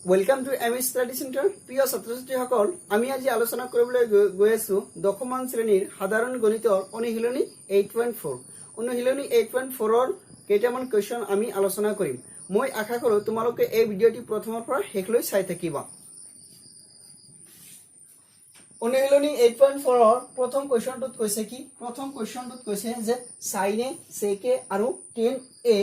Welcome to MS Study Center. প্ৰিয় ছাত্ৰ-ছাত্ৰীসকল, আমি আজি আলোচনা কৰিবলৈ গৈ আছো দশমমান শ্ৰেণীৰ সাধাৰণ গণিতৰ অনুশীলনী 8.4 অনুশীলনী 8.4 ৰ কেইটামান কোৱেশ্চন আমি আলোচনা কৰিম। মই আশা কৰো তোমালোকে এই ভিডিঅ'টি প্ৰথমৰ পৰা শেষলৈ চাই থাকিবা। অনুশীলনী 8.4 ৰ প্ৰথম কোৱেশ্চনটোত কৈছে কি? প্ৰথম কোৱেশ্চনটোত কৈছে যে sin a sec a আৰু tan a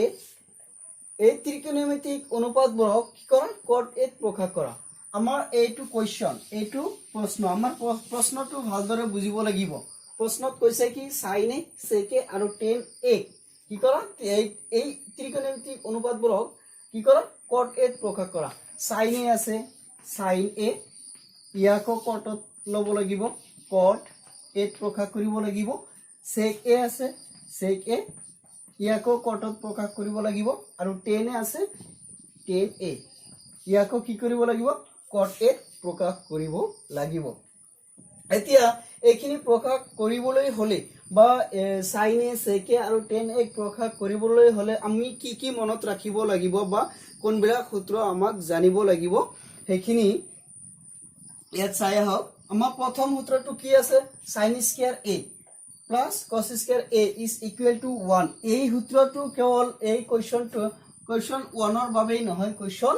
এই ত্ৰিকোণমিতিক অনুপাতবোৰক কি কৰা cot a প্ৰকাশ কৰা। আমাৰ এইটো কোৱেশ্চন, এইটো প্ৰশ্ন, আমাৰ প্ৰশ্নটো ভালদৰে বুজিব লাগিব। প্ৰশ্নত কৈছে কি sin a sec a আৰু tan a কি কৰা এই ত্ৰিকোণমিতিক অনুপাতবোৰক কি কৰা cot a প্ৰকাশ কৰা। sin a আছে, sin a ইয়াকো cot লব লাগিব, cot a প্ৰকাশ কৰিব লাগিব। sec a আছে, sec a ইয়াকো কটত প্ৰকাশ কৰিব লাগিব আৰু tan আছে, tan a ইয়াকো কি কৰিব লাগিব cot a প্ৰকাশ কৰিব লাগিব। এতিয়া এইখিনি প্ৰকাশ কৰিবলৈ হলে বা sin a sec a আৰু tan a প্ৰকাশ কৰিবলৈ হলে আমি কি কি মনত ৰাখিব লাগিব বা কোনবিলাক সূত্ৰ আমাক জানিব লাগিব সেইখিনি ইয়াত চাই আহক। আমাৰ প্ৰথম সূত্ৰটো কি আছে sin square a plus cos square a is equal to 1 এই সূত্ৰটো কেৱল এই কোৱেশ্চন 1 ৰ বাবেই নহয়, কোৱেশ্চন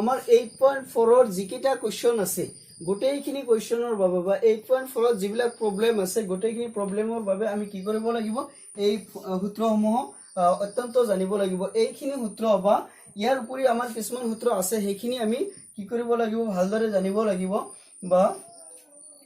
আমাৰ 8.4 ৰ যিকেইটা কোৱেশ্চন আছে গোটেইখিনি কোৱেশ্চনৰ বাবে বা 8.4 ৰ যিবিলাক প্ৰবলেম আছে গোটেইখিনি প্ৰবলেমৰ বাবে আমি কি কৰিব লাগিব এই সূত্ৰসমূহ অত্যন্ত জানিব লাগিব। এইখিনি সূত্ৰ বা ইয়াৰ উপৰি আমাৰ কিছুমান সূত্ৰ আছে সেইখিনি আমি কি কৰিব লাগিব ভালদৰে জানিব লাগিব। বা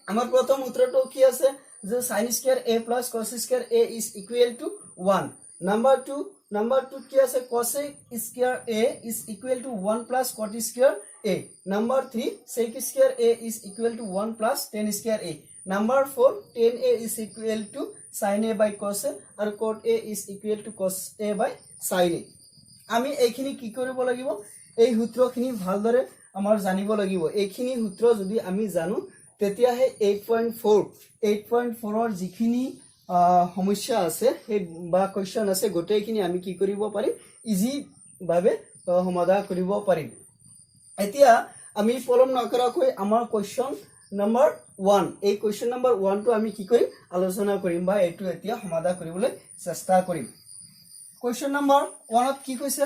আমাৰ প্ৰথম সূত্ৰটো কি আছে যে sin square a plus cos square a is equal to 1. Number 2 কি আছে cosec square a is equal to 1 plus cot square a. Number 3 sec square a is equal to 1 plus tan square a. Number 4 tan a is equal to sin a by cos a আৰু cot a is equal to cos a by sin a. আমি এইখিনি কি কৰিব লাগিব এই সূত্ৰখিনি ভালদৰে আমাৰ জানিব লাগিব। এইখিনি সূত্ৰ যদি আমি জানো তেতিয়াহে 8.4 ৰ যিখিনি সমস্যা আছে বা কোৱেশ্চন আছে গোটেইখিনি আমি কি কৰিব পাৰিম ইজি ভাবে সমাধান কৰিব পাৰিম। এতিয়া আমি পলম নকৰাকৈ আমাৰ কোৱেশ্চন নম্বৰ 1 এই কোৱেশ্চন নম্বৰ 1 টো আমি কি কৰিম আলোচনা কৰিম বা এইটো এতিয়া সমাধান কৰিবলৈ চেষ্টা কৰিম। কোৱেশ্চন নম্বৰ 1 ত কি কৈছে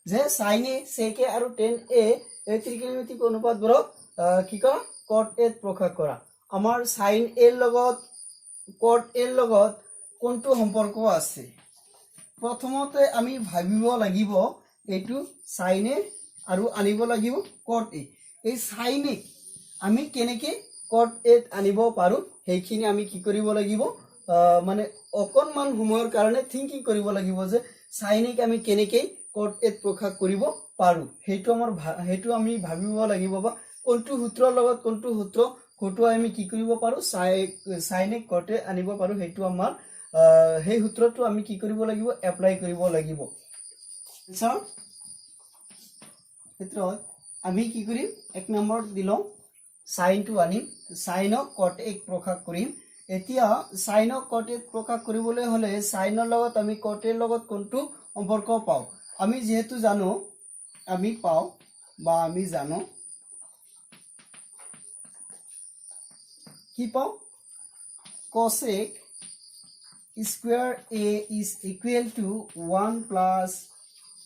যে sin a sec a আৰু tan a এই ত্ৰিকোণমিতিক অনুপাতবোৰক কি কৰা cot a প্ৰকাশ কৰা। আমাৰ sin a লগত cot a লগত কোনটো সম্পৰ্ক আছে প্ৰথমতে আমি ভাবিব লাগিব এইটো sin a আৰু আনিব লাগিব cot a। এই sin a আমি কেনেকৈ cot a আনিব পাৰো সেইখিনি আমি কি কৰিব লাগিব মানে অকনমান সময়ৰ কাৰণে থিংকিং কৰিব লাগিব যে sin a আমি কেনেকৈ cot a প্ৰকাশ কৰিব পাৰো সেইটো আমি ভাবিব লাগিব বা কোনটো সূত্ৰৰ লগত কোনটো সূত্ৰ খটুৱাই আমি কি কৰিব পাৰো sin a cot a আনিব পাৰো সেইটো আমাৰ সেই সূত্ৰটো আমি কি কৰিব লাগিব এপ্লাই কৰিব লাগিব। স্যাৰ ক্ষেত্ৰত আমি কি কৰিম এক নম্বৰ দিলো sin টো আনিম, sin ক cot a প্ৰকাশ কৰিম। এতিয়া sin ক cot a প্ৰকাশ কৰিবলৈ হলে sin ৰ লগত আমি cot a লগত কোনটো সম্পৰ্ক পাও আমি যেহেতু জানো আমি পাও বা আমি জানো কি পাও cosec square a is equal to 1 plus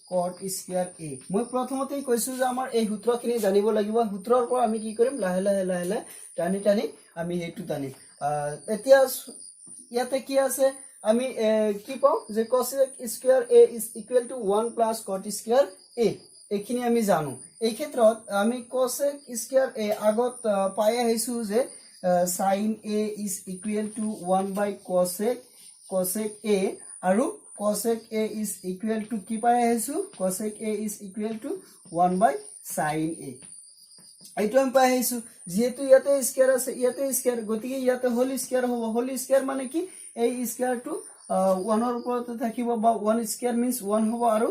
cot square a। মই প্ৰথমতেই কৈছো যে আমাৰ এই সূত্ৰখিনি জানিব লাগিব। সূত্ৰৰ পৰা আমি কি কৰিম লাহে লাহে টানি আমি হেতু টানিম। এতিয়া ইয়াতে কি আছে আমি কি পাও যে cosec square a is equal to 1 plus cot square a এইখিনি আমি জানো। এই ক্ষেত্ৰত আমি cosec square a আগত পাই আহিছো যে sin a is equal to 1 by cosec a আৰু cosec a is equal to কি পাই আহিছো cosec a is equal to 1 by sin a এইটো আমি পাই আহিছো। যেহেতু ইয়াতে স্কয়াৰ আছে ইয়াতে স্কয়াৰ গতিকে ইয়াতে হোল স্কয়াৰ হ'ব। হোল স্কয়াৰ মানে কি এই স্কয়াৰটো 1 ৰ ওপৰত থাকিব বা 1 স্কয়াৰ মিন্স 1 হ'ব আৰু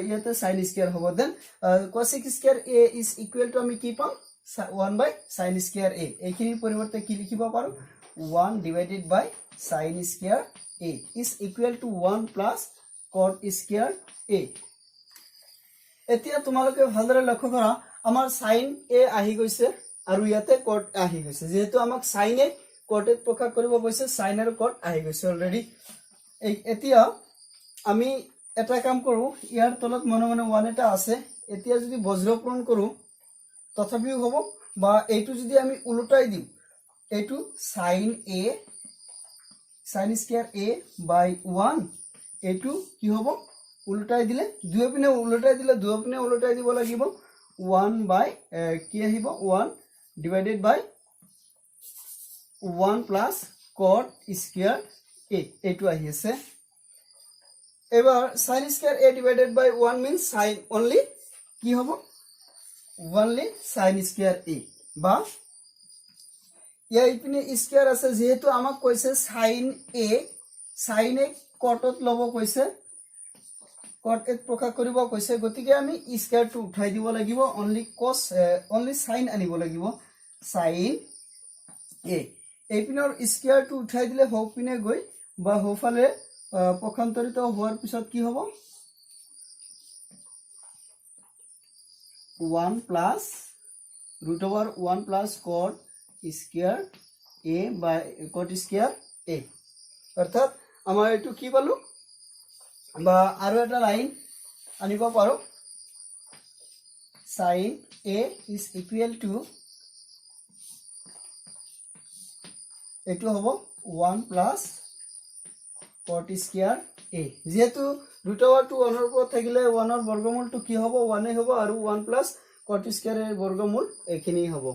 ইয়াতে sin স্কয়াৰ হ'ব। দেন cosec স্কয়াৰ a is equal to আমি কি পাম 1 by sin square a এইখিনিৰ পৰিৱৰ্তে কি লিখিব পাৰো 1 divided by sin square a is equal to 1 plus cot square a। এতিয়া তোমালোকে ভালদৰে লক্ষ্য কৰা আমাৰ sin a আহি গৈছে আৰু ইয়াতে cot আহি গৈছে যেহেতু আমাক sin a cot a প্ৰকাশ কৰিব কৈছে sin আৰু cot আহি গৈছে অলৰেডি এতিয়া আমি এটা কাম কৰো ইয়াৰ তলত মনে মনে 1 এটা আছে এতিয়া যদি বজ্ৰপূৰণ কৰো তথাপিও হ'ব বা এইটো যদি আমি উল্টাই দিম এইটো sin a sin square a by 1 এইটো কি হ'ব উল্টাই দিলে দুইপিনে উল্টাই দিব লাগিব 1 by কি আহিব 1 divided by 1 plus cot square a এইটো আহি আছে এবাৰ sin square a divided by 1 means sin only কি হ'ব only sin square a বা ইয়াইপিনে স্কয়ার আছে যেহেতু আমাক কৈছে sin a cotত লব কৈছে cot a প্ৰকাশ কৰিব কৈছে গতিকে আমি স্কয়াৰটো উঠাই দিব লাগিব only sin আনিব লাগিব sin a এইপিনৰ স্কয়াৰটো উঠাই দিলে হপিনে গৈ বা হফালে পক্ষান্তৰিত হোৱাৰ পিছত কি হ'ব 1 plus root over 1 plus cot square a by cot square a অর্থাৎ আমাৰ এটো কি পালো বা আৰু এটা লাইন আনিব পাৰো sin a is equal to এটো হ'ব 1 plus cot square a যেহেতু root over 2 1 ৰ ওপৰত থাকিলে 1 ৰ বৰ্গমূলটো কি হ'ব 1 এ হ'ব আৰু 1 plus cot square এৰ বৰ্গমূল এখিনি হ'ব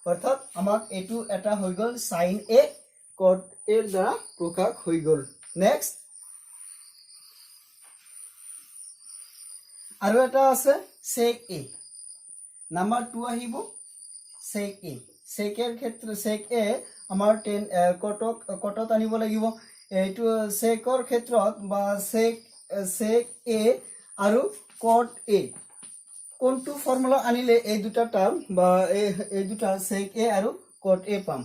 অৰ্থাৎ আমাক এটু এটা হৈ গল sin a cot এৰ দ্বাৰা প্ৰকাশ হৈ গল নেক্সট আৰু এটা আছে sec a নাম্বাৰ 2 আহিব sec a sec এৰ ক্ষেত্ৰে sec a আমাৰ 10 কটত আনিব লাগিব এইটো sec এৰ ক্ষেত্ৰত বা sec a আৰু cot a কোনটো ফৰ্মুলা আনিলে এই দুটা টাৰ্ম বা এই দুটা sec a আৰু cot a পাম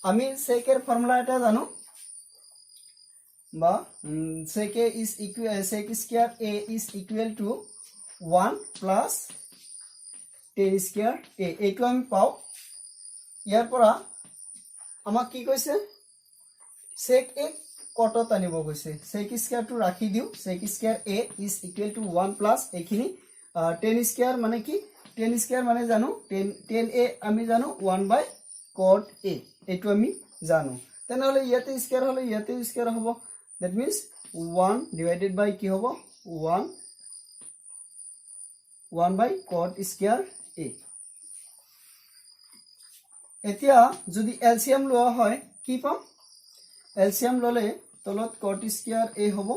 আমি sec এর ফর্মুলা এটা জানো বা sec a is equal sec square a is equal to 1 plus tan square a এইটো আমি পাও ইয়াৰ পৰা আমাক কি কৈছে sec a cotত আনিব কৈছে sec square টো ৰাখি দিও sec square a is equal to 1 plus এখিনি tan square মানে কি tan square মানে জানো tan a আমি জানো 1 by cot a এইটো আমি জানো তেনেহলে ইয়াতে স্কয়ার হলে ইয়াতে স্কয়ার হ'ব that means 1 divided by কি হ'ব 1 by cot square a এতিয়া যদি এলসিয়াম লোৱা হয় কি পাম এলসিয়াম ললে তলত cot square a হ'ব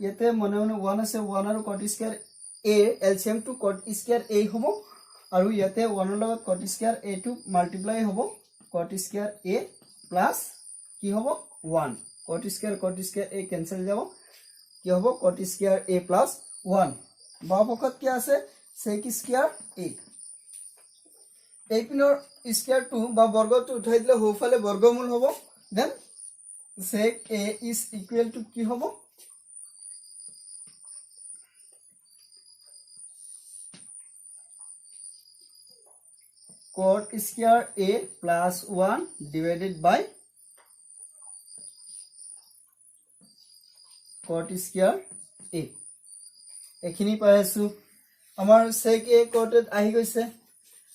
ইয়াতে মনে মনে 1 আছে 1 আৰু cot square a LCM to cot square a হ'ব আৰু ইয়াতে 1 ৰ লগত cot square a to multiply হ'ব cot square a plus কি হ'ব 1 cot square a cancel যাব কি হ'ব cot square a plus 1 বাওপক্ষত কি আছে sec square a এইপিনৰ square টো বা বৰ্গটো উঠাই দিলে হফালে বৰ্গমূল হ'ব then sec a is equal to কি হ'ব cot square a plus 1 divided by cot square a এখিনি পাই আছো আমাৰ sec a cot আহি গৈছে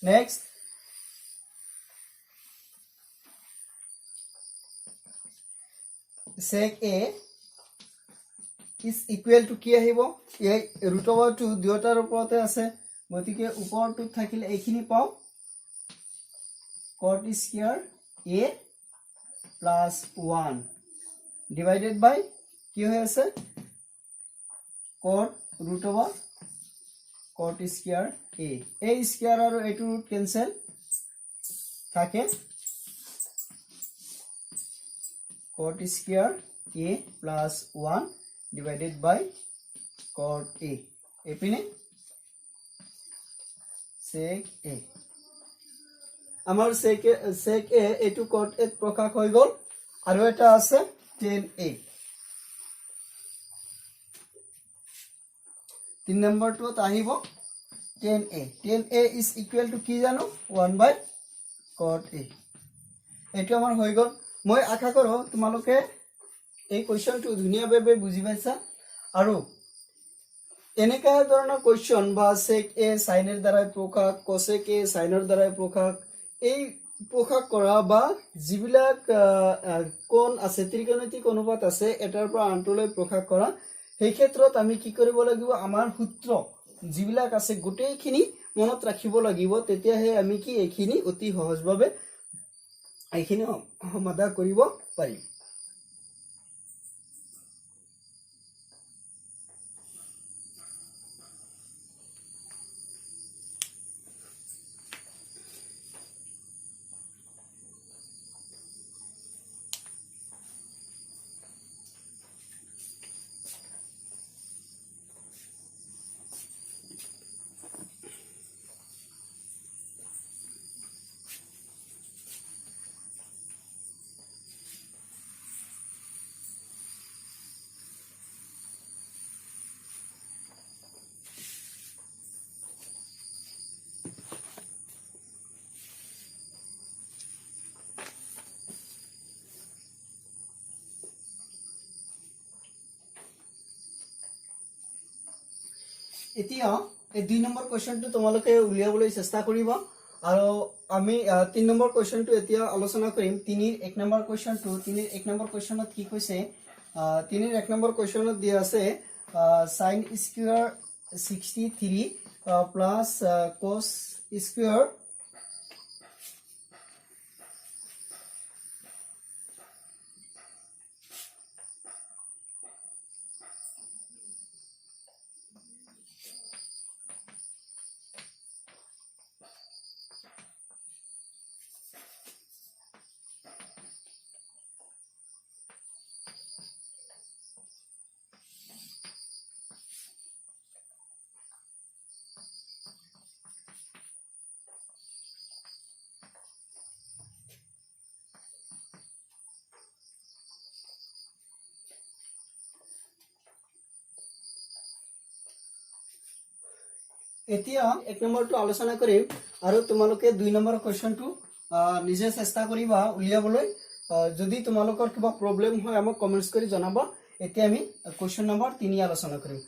next sec a is equal to কি আহিব এই root over 2 দুটাৰ ওপৰতে আছে গতিকে ওপৰটো থাকিলে এখিনি পাও cot square a plus 1 divided by কি হৈ আছে cot root over cot square a a square আৰু এটো root cancel থাকে cot square a plus 1 divided by cot a এপিনে sec a আমাৰ sec a এটো cot a প্ৰকাশ হৈ গল আৰু এটা আছে tan a 3 নম্বৰটোত আহিব tan A is equal to কি জানো 1/cot A এটো আমাৰ হৈ গল মই আশা কৰো তোমালোকে এই কোৱেশ্চনটো ধুনিয়াভাৱে বুজি পাইছা আৰু এনেকা ধৰণৰ কোৱেশ্চন বা sec A sin এৰ দ্বাৰা প্ৰকাশ cosec A sin এৰ দ্বাৰা প্ৰকাশ এই প্ৰকাশ কৰা বা যিবিলাক কোণ আছে ত্ৰিকোণমিতিক অনুপাত আছে এটাৰ পৰা আনটোলৈ প্ৰকাশ কৰা সেই ক্ষেত্ৰত আমি কি কৰিব লাগিব আমাৰ সূত্ৰ যিবিলাক আছে গোটেইখিনি মনত ৰাখিব লাগিব তেতিয়াহে আমি কি এইখিনি অতি সহজভাৱে এইখিনি সমাধান কৰিব পাৰিম এতিয়া এই 2 নম্বৰ কোৱেশ্চনটো তোমালোকে উলিয়াবলৈ চেষ্টা কৰিবা আৰু আমি 3 নম্বৰ কোৱেশ্চনটো এতিয়া আলোচনা কৰিম 3 ৰ 1 নম্বৰ কোৱেশ্চনটো 3 ৰ 1 নম্বৰ কোৱেশ্চনত কি কৈছে 3 ৰ 1 নম্বৰ কোৱেশ্চনত দিয়া আছে sin square 63 plus cos square এতিয়া 1 নম্বৰটো আলোচনা কৰিম আৰু তোমালোকে 2 নম্বৰ কোৱেশ্চনটো নিজে চেষ্টা কৰিবা উলিয়াবলৈ যদি তোমালোকৰ কিবা প্ৰবলেম হয় আমাক কমেন্টছ কৰি জনাবা এতিয়া আমি কোৱেশ্চন নম্বৰ 3 আলোচনা কৰিম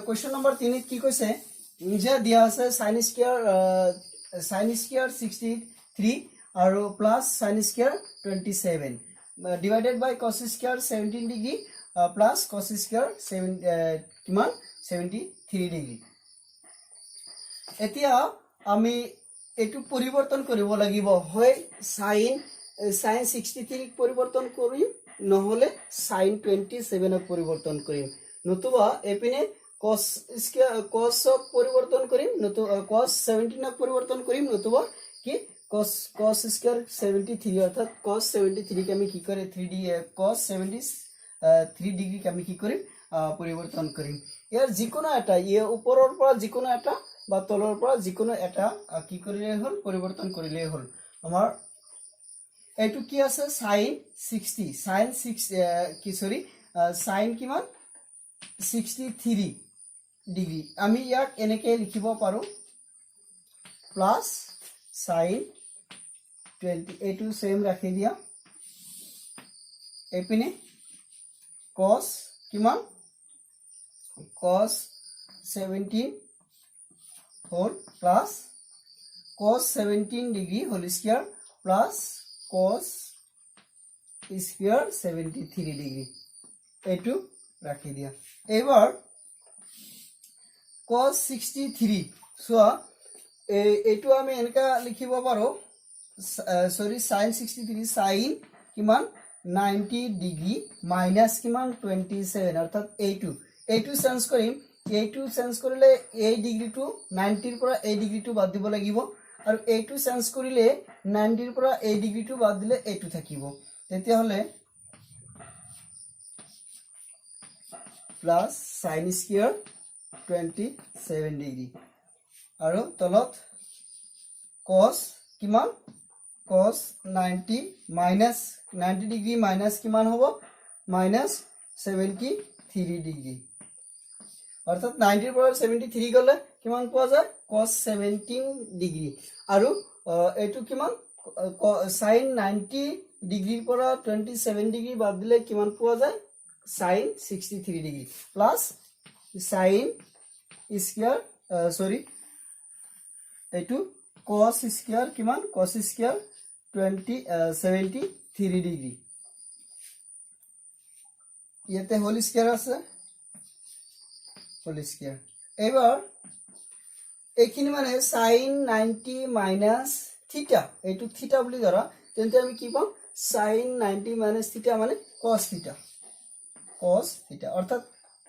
কোৱেশ্চন নম্বৰ 3 কি কৈছে যে দিয়া আছে sin স্কয়াৰ 63 আৰু প্লাস sin স্কয়াৰ 27 ডিভাইডেড বাই cos square 17 degree plus cos square 7 73 degree এতিয়া আমি এটু পৰিবৰ্তন কৰিব লাগিব হয় sin 63 পৰিবৰ্তন কৰিম নহলে sin 27 পৰিবৰ্তন কৰিম নতুবা এপিনে cos পৰিবৰ্তন কৰিম নতুবা cos 17 পৰিবৰ্তন কৰিম নতুবা কি cos স্কয়ার 73 অর্থাৎ cos 73 কে আমি কি করে 3d cos 73 ডিগ্রি কে আমি কি কৰিম পৰিবৰ্তন কৰিম ইয়াৰ যিকোনো এটা ইয়ে ওপৰৰ পৰা যিকোনো এটা বা তলৰ পৰা যিকোনো এটা কি কৰিলে হল পৰিৱৰ্তন কৰিলে হল আমাৰ এটো কি আছে sin 60 sin 6 কি সৰি sin কিমান 63 ডিগ্ৰী আমি ইয়াক এনেকৈ লিখিব পাৰো প্লাস sin 20 এটো সেম ৰাখি দিয়া এপিনে cos কিমান cos 17 whole plus cos 17 degree whole square plus cos square 73 degree এটু রাখি দিয়া এবার cos 63 সো এটু আমি এনেকা লিখিব পাৰো সৰি sin 63 sin কিমান 90 ডিগ্ৰী মাইনাস কিমান 27 অৰ্থাৎ এইটু চেঞ্জ কৰিম এইটু চেঞ্জ কৰিলে এই ডিগ্ৰীটো 90 ৰ পৰা এই ডিগ্ৰীটো বাদ দিব লাগিব আৰু এইটু চেঞ্জ কৰিলে 90 ৰ পৰা এই ডিগ্ৰীটো বাদ দিলে এইটু থাকিব তেতিয়া হলে প্লাস sin স্কয়াৰ 27 ডিগ্ৰী আৰু তলত cos কিমান cos 90 minus 90 ডিগ্ৰী মাইনাস কিমান হ'ব minus 73 ডিগ্ৰী অৰ্থাৎ 90 ৰ পৰা 73 গলে কিমান পোৱা যায় cos 17 ডিগ্ৰী আৰু এটো কিমান sin 90 ডিগ্ৰীৰ পৰা 27 ডিগ্ৰী বাদ দিলে কিমান পোৱা যায় sin 63 degree plus sin square সৰি এটো cos স্কয়াৰ কিমান cos স্কয়াৰ 73 ডিগ্ৰী ইয়াতে হোল স্কয়াৰ আছে হোল স্কয়াৰ এবাৰ এইখিনি মানে sin 90 মাইনাস থিটা এটো থিটা বুলি ধৰা তেন্তে আমি কি পাম sin 90 মাইনাস থিটা মানে cos থিটা অর্থাৎ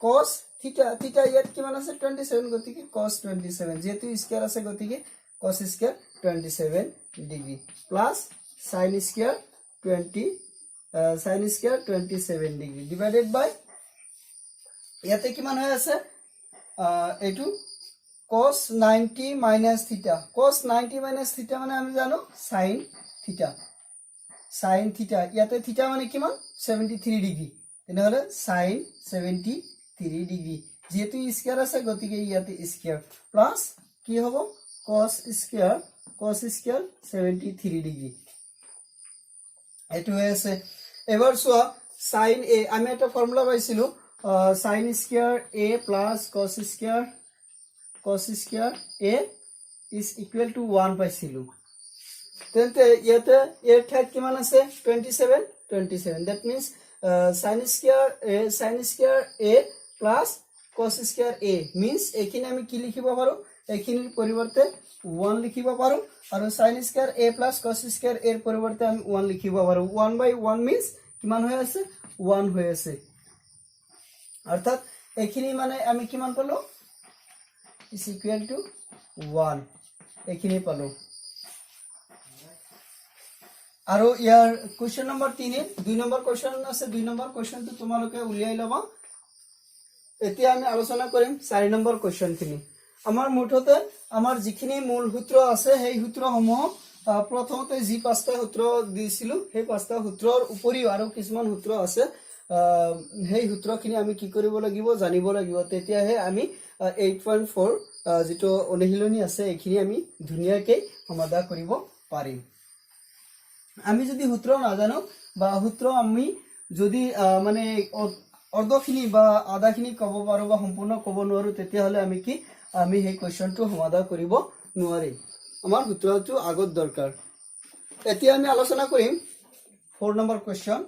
cos থিটা ইয়াত কিমান আছে 27 গতিকে cos 27 যেহেতু স্কয়ার আছে গতিকে cos square 27 degree plus sin square 27 degree divided by ইয়াতে কিমান হৈ আছে এটো cos 90 minus theta cos 90 minus theta মানে আমি জানো sin theta ইয়াতে theta মানে কিমান 73 ডিগ্ৰী তেনেহলে sin 73 ডিগ্ৰী যেহেতু স্কয়াৰ আছে গতিকে ইয়াতে স্কয়াৰ প্লাস কি হ'ব cos স্কয়াৰ 73 ডিগ্ৰী এটো আছে এবাৰ সোয়া sin a আমি এটা ফর্মুলা পাইছিলো sin square a plus cos square a is equal to 1 পাইছিলো তেন্তে ইয়াতে এর ঠাইত কিমান আছে 27 that means sin square a plus cos square a means এখানে আমি কি লিখিব পাৰো এখিনিৰ পৰিৱৰ্তে 1 লিখিব পাৰো আৰু sin square a plus cos square a এৰ পৰিৱৰ্তে আমি 1 লিখিব পাৰো 1 by 1 means কিমান হৈ আছে 1 হৈ আছে অৰ্থাৎ এখিনি মানে আমি কিমান পালো is equal to 1 এখিনি পালো আৰু ইয়াৰ কোৱেশ্চন নম্বৰ 3 2 নম্বৰ কোৱেশ্চন আছে 2 নম্বৰ কোৱেশ্চনটো তোমালোকে উলিয়াই লবা এতিয়া আমি আলোচনা কৰিম 4 নম্বৰ কোৱেশ্চনখিনি আমাৰ মুঠতে আমাৰ যিখিনি মূল সূত্ৰ আছে সেই সূত্ৰসমূহ প্ৰথমতে যি পাঁচটা সূত্ৰ দিছিলো সেই পাঁচটা সূত্ৰৰ উপৰিও আৰু কিছুমান সূত্ৰ আছে সেই সূত্ৰখিনি আমি কি কৰিব লাগিব জানিব লাগিব তেতিয়াহে আমি 8.4 যেটো অনুশীলনী আছে এখিনি আমি ধুনিয়াকে সমাধান কৰিব পাৰিম আমি যদি সূত্ৰ নাজানো বা সূত্ৰ আমি যদি মানে অৰ্ধখিনি বা আধাখিনি ক'ব পাৰো বা সম্পূৰ্ণ ক'ব নোৱাৰো তেতিয়া হলে আমি কি আমি সেই কোৱেশ্চনটো সমাধান কৰিব নোৱাৰিম আমাৰ সূত্ৰটো আগত দৰকাৰ এতিয়া আমি আলোচনা কৰিম 4 number question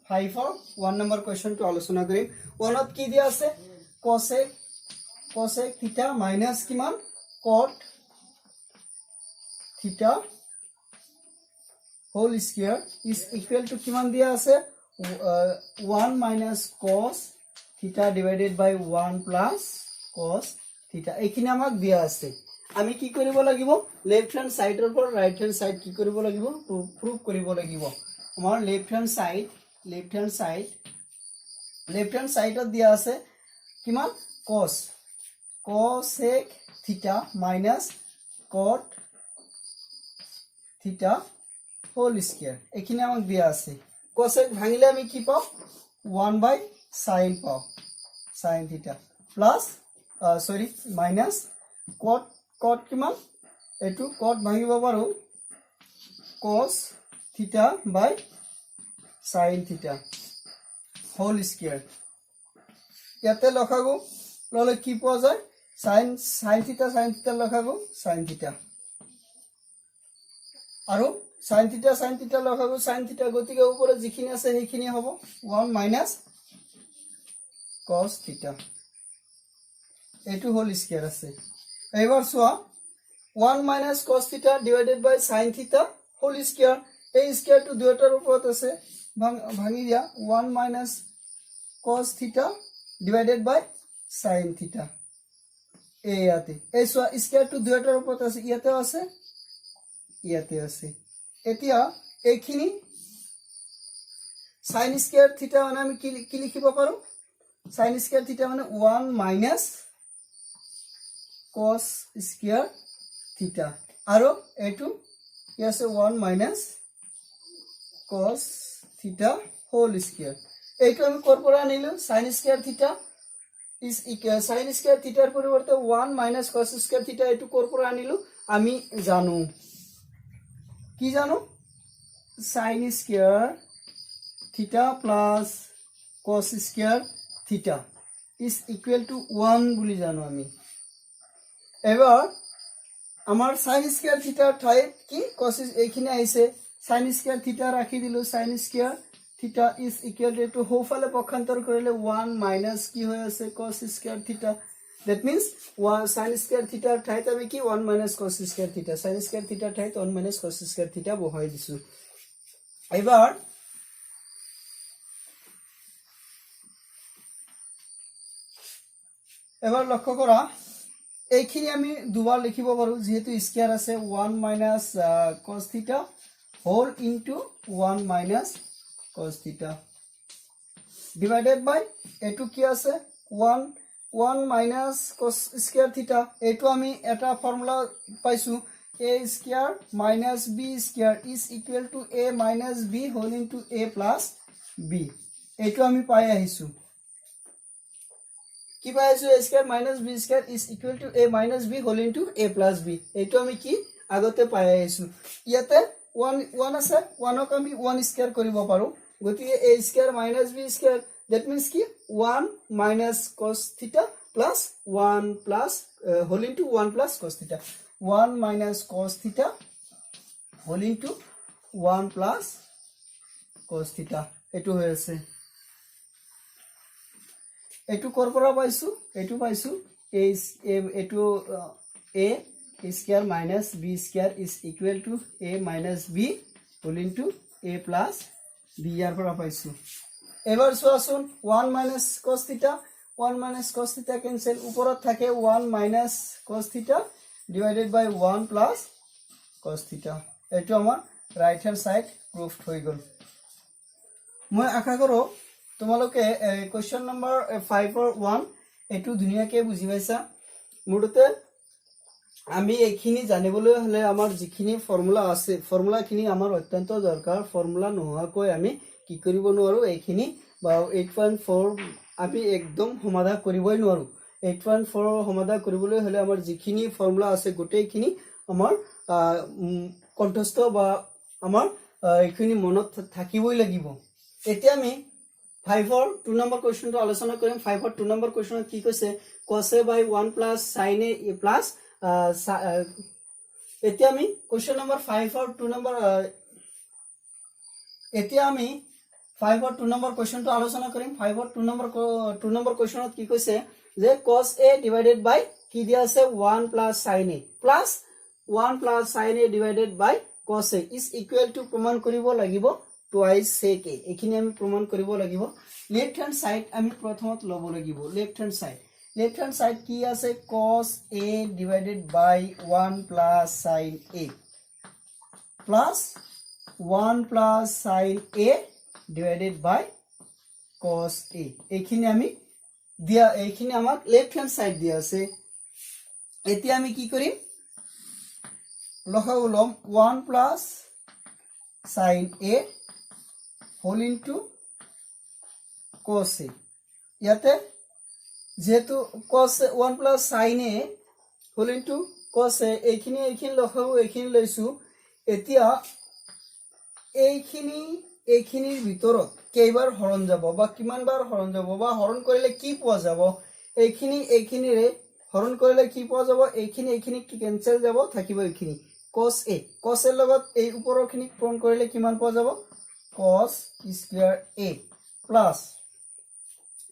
5 or 1 number question to আলোচনা কৰিম 1 ত কি দিয়া আছে cosec theta minus কিমান cot theta whole square is equal to কিমান দিয়া আছে 1 minus cos theta divided by 1 plus cos theta এইখিনি আমাক দিয়া আছে আমি কি কৰিব লাগিব লেফট হ্যান্ড সাইডৰ পৰা ৰাইট হ্যান্ড সাইড কি কৰিব লাগিব প্ৰুভ কৰিব লাগিব আমাৰ লেফট হ্যান্ড সাইড দিয়া আছে কিমান cosec theta minus cot theta whole square এখানে আমাক দিয়া আছে cosec ভাঙিলে আমি কি পাও 1 by sin পাও sin theta plus minus cot কিমান এটো cot ভাঙিব পাৰো cos theta by sin theta whole square ইয়াতে লখাগো ললে কি পোৱা যায় sin theta লখাগো sin theta আৰু sin theta লখাগো sin theta গতিকে ওপৰে যিখিনি আছে সেইখিনি হ'ব 1 minus cos theta এটো whole square আছে এবাৰ সোয়া 1 minus cos theta divided by sin theta whole square এই স্কয়ার টু দুটাৰ ওপৰত আছে ভাঙি দিয়া 1 minus cos theta divided by sin theta ইয়াতে এই স্কয়ার টু দুটাৰ ওপৰত আছে ইয়াতে আছে এতিয়া এইখিনি sin square theta মানে আমি কি লিখিব পাৰো sin square theta মানে 1 minus cos square theta আৰু এটো ইয়াছে 1 minus cos theta whole square এইটো আমি কৰ পৰা আনিলো sin square theta is equal sine square থিটাৰ পৰিৱৰ্তে 1 মাইনাস cos স্কয়াৰ থিটা এটো কৰ পৰা আনিলো আমি জানো কি জানো সাইন স্কয়াৰ থিটা প্লাস cos স্কয়াৰ থিটা ইজ ইকুৱেল টু 1 বুলি জানো আমি এবাৰ আমাৰ সাইন স্কয়াৰ থিটাৰ ঠাইত কি cos এইখিনি আহিছে সাইন স্কয়াৰ থিটা ৰাখি দিলো সাইন স্কয়াৰ থিটা ইজ ইকুৱেল টু হোফালে পক্ষান্তৰ কৰিলে 1 মাইনাস কি হৈ আছে cos স্কয়াৰ থিটা that means sin স্কয়াৰ থিটাৰ ঠাইত আমি কি 1 মাইনাস cos স্কয়াৰ থিটা sin স্কয়াৰ থিটাৰ ঠাইত 1 মাইনাস cos স্কয়াৰ থিটা বহাই দিছো এবাৰ লক্ষ্য কৰা এইখিনি আমি দুবাৰ লিখিব পাৰো যেহেতু স্কয়াৰ আছে 1 minus cos theta whole into 1 minus cos theta divided by এটু কি আছে 1 minus cos square theta এটু আমি এটা ফর্মুলা পাইছো a square minus b square is equal to a minus b whole into a plus b এটু আমি পাই আহিছো কি পাই আছো a square minus b square is equal to a minus b whole into a plus b এটু আমি কি আগতে পাই আহিছো ইয়াতে 1 আছে 1ক আমি 1 স্কয়ার কৰিব পাৰো গতিকে a square minus b square that means কি 1 minus cos theta plus 1 plus whole into 1 plus cos theta 1 minus cos theta whole into 1 plus cos theta এটু হৈ আছে এটু কৰ পৰা পাইছো এটু পাইছো এটু a square minus b square is equal to a minus b whole into a plus b ইয়াৰ পৰা পাইছো এবাৰ চোৱাচোন 1 minus cos theta 1 minus cos theta cancel ওপৰত থাকে 1 minus cos theta divided by 1 plus cos theta এটো আমাৰ right hand side প্ৰুফড হৈ গল মই আশা কৰো তোমালোকে কোশ্চেন নম্বৰ 5 or 1 এটো ধুনিয়াকে বুজি পাইছা মুডতে আমি এইখিনি জানিবলৈ হলে আমাৰ যিখিনি ফৰ্মুলা আছে ফৰ্মুলাখিনি আমাৰ অত্যন্ত দৰকাৰ ফৰ্মুলা নোহোৱাকৈ আমি কি কৰিব নোৱাৰো এইখিনি বা 8.4 আমি একদম সমাধান কৰিবই নোৱাৰো 8.4 সমাধান কৰিবলৈ হলে আমাৰ যিখিনি ফৰ্মুলা আছে গোটেইখিনি আমাৰ কণ্ঠস্থ বা আমাৰ এইখিনি মনত থাকিবই লাগিব এতিয়া আমি 5 2 নম্বৰ কোৱেশ্চনটো আলোচনা কৰিম 5 2 নম্বৰ কোৱেশ্চনত কি কৈছে cos a by 1 plus sin a plus এতিয়া আমি কোশ্চেন নম্বৰ 5 और 2 নম্বৰ এতিয়া আমি 5 और 2 নম্বৰ কোশ্চেনটো আলোচনা কৰিম 5 और 2 নম্বৰ কোশ্চেনত কি কৈছে যে cos a divided by কি দিয়া আছে 1 plus sin a plus 1 plus sin a divided by cos a is equal to প্ৰমাণ কৰিব লাগিব twice sec a এখিনি আমি প্ৰমাণ কৰিব লাগিব লেফট হ্যান্ড সাইড আমি প্ৰথমত লব লাগিব লেফট হ্যান্ড সাইড কি আছে cos a divided by 1 plus sin a plus 1 plus sin a divided by cos a এইখিনি আমি দিয়া এইখিনি আমাক লেফট হ্যান্ড সাইড দিয়া আছে এতিয়া আমি কি কৰিম লসাগু লম 1 plus sin a whole into cos a ইয়াতে যেহেতু cos 1 plus sin a whole into cos a এইখিনি লখাও এইখিনি লৈছো এতিয়া এইখিনিৰ ভিতৰত কেইবাৰ হৰণ যাব বা কিমান বাৰ হৰণ যাব বা হৰণ কৰিলে কি পোৱা যাব এইখিনিৰে হৰণ কৰিলে কি পোৱা যাব এইখিনি কি কেনসেল যাব থাকিব এইখিনি cos a এৰ লগত এই ওপৰৰখিনি পূৰণ কৰিলে কিমান পোৱা যাব cos স্কয়াৰ a প্লাস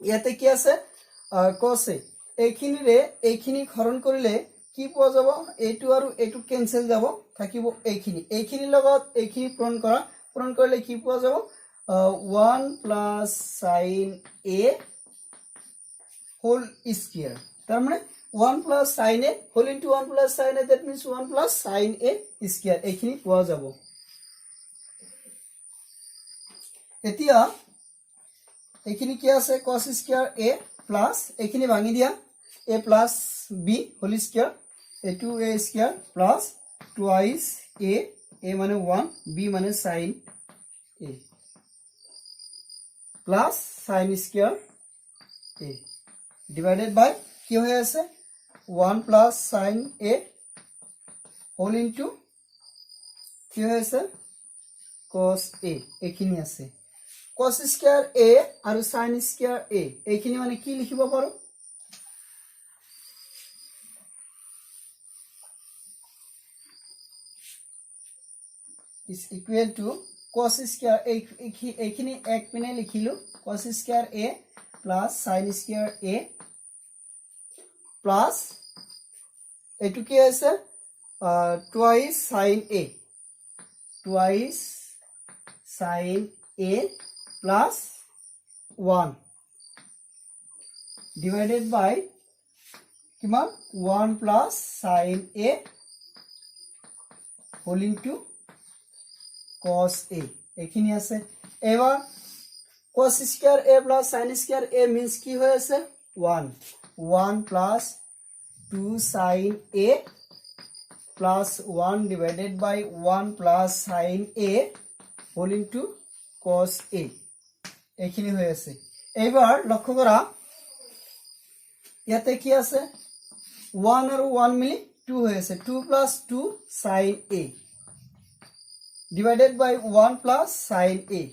ইয়াতে কি আছে cos a এইখিনি হৰণ কৰিলে কি পোৱা যাব এইটো আৰু এইটো কেনসেল যাব থাকিব এইখিনি লগত এইখিনি পূৰণ কৰিলে কি পোৱা যাব 1 plus sin a whole square তাৰ মানে 1 plus sin a whole into 1 plus sin a that means 1 plus sin a square এইখিনি পোৱা যাব এতিয়া এইখিনি কি আছে cos square a plus এইখিনি ভাঙি দিয়া a plus b whole square a2 a square plus twice a মানে 1 b মানে sin a plus sin square a divided by কি হৈ আছে 1 plus sin a whole into কি হৈ আছে cos a এইখিনি আছে cos স্কয়ার a আৰু sin স্কয়াৰ a এইখিনি মানে কি লিখিব পাৰো is equal to cos square এইখিনি এক পিনে লিখিলো cos square a plus sin square a plus এটু কি আছে twice sin a plus 1 divided by কিমান 1 plus sin a whole into cos a এইখিনি আছে এবাৰ cos square a plus sin square a means কি হৈ আছে 1 plus 2 sin a plus 1 divided by 1 plus sin a whole into cos a এইখিনি হৈ আছে এবাৰ লক্ষ্য কৰা ইয়াতে কি আছে 1 আৰু 1 মিলি 2 হৈ আছে 2 plus 2 sin a divided by 1 plus sin a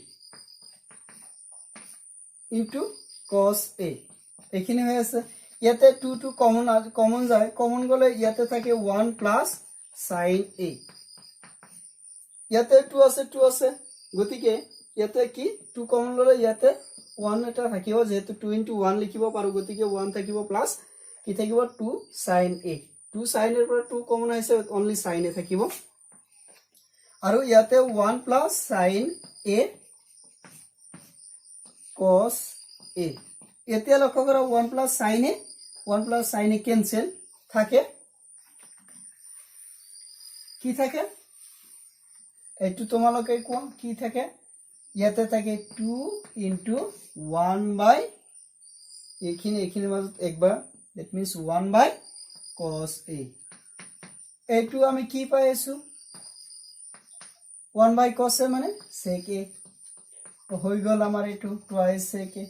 into cos a এইখিনি হৈ আছে ইয়াতে 2 2 কমন যায় কমন গলে ইয়াতে থাকে 1 plus sin a ইয়াতে 2 আছে গতিকে ইয়াতে কি 2 কমন ললে ইয়াতে 1 এটা থাকিব যেহেতু 2 into 1 লিখিব পাৰো গতিকে 1 থাকিব প্লাস কি থাকিব 2 sin a 2 sin এর পৰা 2 কমন আছে only sin a থাকিব আৰু ইয়াতে 1 plus sin a cos a এতিয়া লক্ষ্য কৰা 1 plus sin a cancel থাকে কি থাকে এইটো তোমালোকে কোৱা কি থাকে ইয়াতে থাকে 2 into 1 by এইখিনি মাজত একবাৰ that means 1 by cos a এইটো আমি কি পাই আছো 1 by cos a মানে sec a হৈ গল আমাৰ এটো twice sec a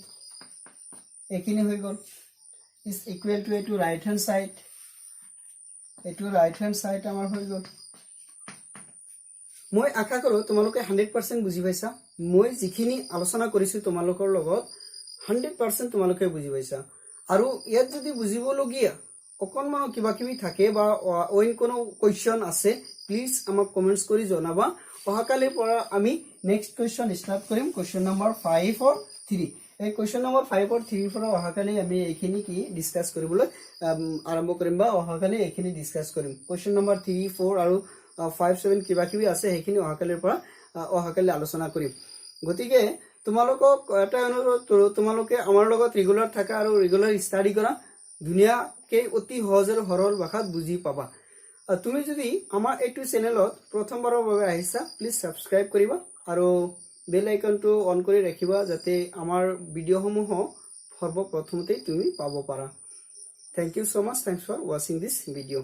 এইখিনি হৈ গল is equal to এটো right hand side এটো right hand side আমাৰ হৈ গল মই আশা কৰো তোমালোকে 100% বুজি পাইছা মই যিখিনি আলোচনা কৰিছো তোমালোকৰ লগত 100% তোমালোকে বুজি পাইছা আৰু ইয়াত যদি বুজিবলগীয়া অকনমান কিবা কিবি থাকে বা অইন কোনো কোৱেশ্চন আছে প্লিজ আমাক কমেন্টস কৰি জনাবা অহাকালিৰ পৰা আমি নেক্সট কোৱেশ্চন স্টাৰ্ট কৰিম কোৱেশ্চন নম্বৰ 5 और 3 এই কোৱেশ্চন নম্বৰ 5 और 3 পৰা অহাকালি আমি এইখিনি কি ডিসকাস কৰিবলৈ আৰম্ভ কৰিম বা অহাকালি এইখিনি ডিসকাস কৰিম কোৱেশ্চন নম্বৰ 3 4 আৰু 5 7 কিবা কিবি আছে এইখিনি অহাকালিৰ পৰা অহাকালি আলোচনা কৰিম গতিকে তোমালোকক এটা অনুৰোধ কৰো তোমালোকে আমাৰ লগত ৰেগুলাৰ থাকা আৰু ৰেগুলাৰ ষ্টাডি কৰা দুনিয়াকে অতি সহজ আৰু সৰল ভাষাত বুজি পাবা তুমি যদি আমাৰ এইটো চেনেলত প্ৰথমবাৰৰ বাবে আহিছা প্লিজ সাবস্ক্ৰাইব কৰিবা আৰু বেল আইকনটো অন কৰি ৰাখিবা যাতে আমাৰ ভিডিঅসমূহ সৰ্বপ্ৰথমতে তুমি পাব পাৰা thank you so much thanks for watching this video